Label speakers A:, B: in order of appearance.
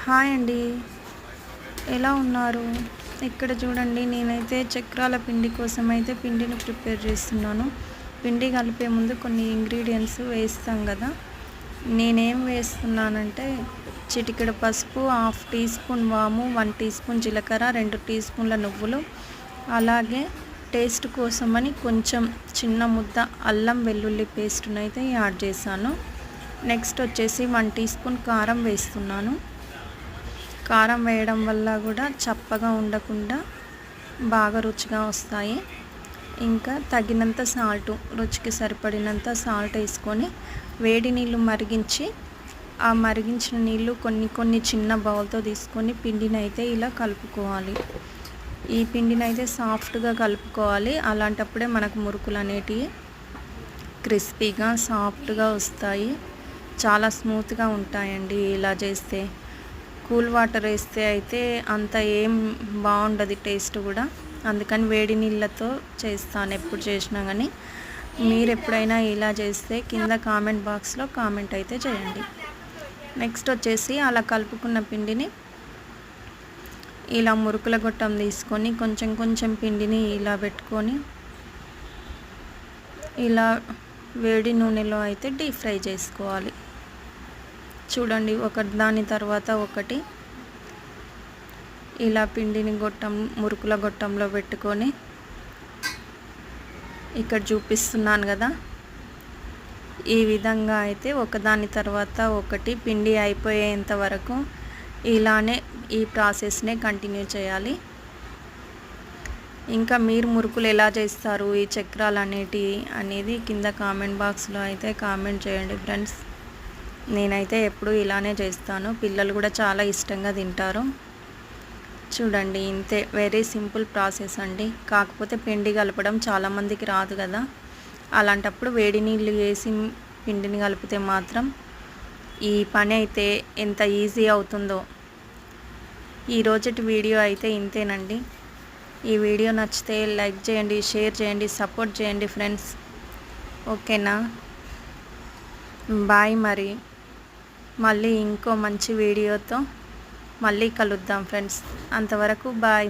A: Hi అండి, ఎలా ఉన్నారు? ఇక్కడ చూడండి, నేనైతే చక్రాల పిండి కోసం అయితే పిండిని ప్రిపేర్ చేస్తున్నాను. పిండి కలిపే ముందు కొన్ని ఇంగ్రీడియంట్స్ వేస్తాం కదా. నేనేం వేస్తున్నానంటే చిటికెడు పసుపు, 1/2 టీ స్పూన్ వాము, 1 టీ స్పూన్ జీలకర్ర, 2 టీ స్పూన్ల నువ్వులు, అలాగే టేస్ట్ కోసమని కొంచెం చిన్న ముద్ద అల్లం వెల్లుల్లి పేస్ట్ని అయితే యాడ్ చేశాను. నెక్స్ట్ వచ్చేసి 1 టీ స్పూన్ కారం వేస్తున్నాను. కారం వేయడం వల్ల కూడా చప్పగా ఉండకుండా బాగా రుచిగా వస్తాయి. ఇంకా తగినంత సాల్ట్, రుచికి సరిపడినంత సాల్ట్ వేసుకొని వేడి నీళ్ళు మరిగించి, ఆ మరిగించిన నీళ్ళు కొన్ని చిన్న బౌల్తో తీసుకొని పిండిని అయితే ఇలా కలుపుకోవాలి. ఈ పిండిని అయితే సాఫ్ట్గా కలుపుకోవాలి. అలాంటప్పుడే మనకు మురుకులు అనేటివి క్రిస్పీగా సాఫ్ట్గా వస్తాయి, చాలా స్మూత్గా ఉంటాయండి ఇలా చేస్తే. కూల్ వాటర్ వేస్తే అయితే అంత ఏం బాగుండదు టేస్ట్ కూడా. అందుకని వేడి నీళ్ళతో చేస్తాను ఎప్పుడు చేసినా కానీ. మీరు ఎప్పుడైనా ఇలా చేస్తే కింద కామెంట్ బాక్స్లో కామెంట్ అయితే చేయండి. నెక్స్ట్ వచ్చేసి అలా కలుపుకున్న పిండిని ఇలా మురుకుల గొట్టం తీసుకొని కొంచెం పిండిని ఇలా పెట్టుకొని ఇలా వేడి నూనెలో అయితే డీప్ ఫ్రై చేసుకోవాలి. చూడండి, దాని తర్వాత ఒకటి ఇలా పిండిని మురుకుల గొట్టంలో పెట్టుకొని ఇక్కడ చూపిస్తున్నాను కదా, ఈ విధంగా అయితే ఒకదాని తర్వాత ఒకటి పిండి అయిపోయేంత వరకు ఇలానే ఈ ప్రాసెస్నే కంటిన్యూ చేయాలి. ఇంకా మీరు మురుకులు ఎలా చేస్తారు, ఈ చక్రాలు అనేది కింద కామెంట్ బాక్స్లో అయితే కామెంట్ చేయండి ఫ్రెండ్స్. నేనైతే ఎప్పుడు ఇలానే చేస్తాను, పిల్లలు కూడా చాలా ఇష్టంగా తింటారు. చూడండి, ఇంతే, వెరీ సింపుల్ ప్రాసెస్ అండి. కాకపోతే పిండి కలపడం చాలామందికి రాదు కదా. అలాంటప్పుడు వేడి నీళ్ళు వేసి పిండిని కలిపితే మాత్రం ఈ పని అయితే ఎంత ఈజీ అవుతుందో. ఈ రోజటి వీడియో అయితే ఇంతేనండి. ఈ వీడియో నచ్చితే లైక్ చేయండి, షేర్ చేయండి, సపోర్ట్ చేయండి ఫ్రెండ్స్. ఓకేనా? బాయ్. మళ్ళీ ఇంకో మంచి వీడియోతో మళ్ళీ కలుద్దాం ఫ్రెండ్స్. అంతవరకు బాయ్.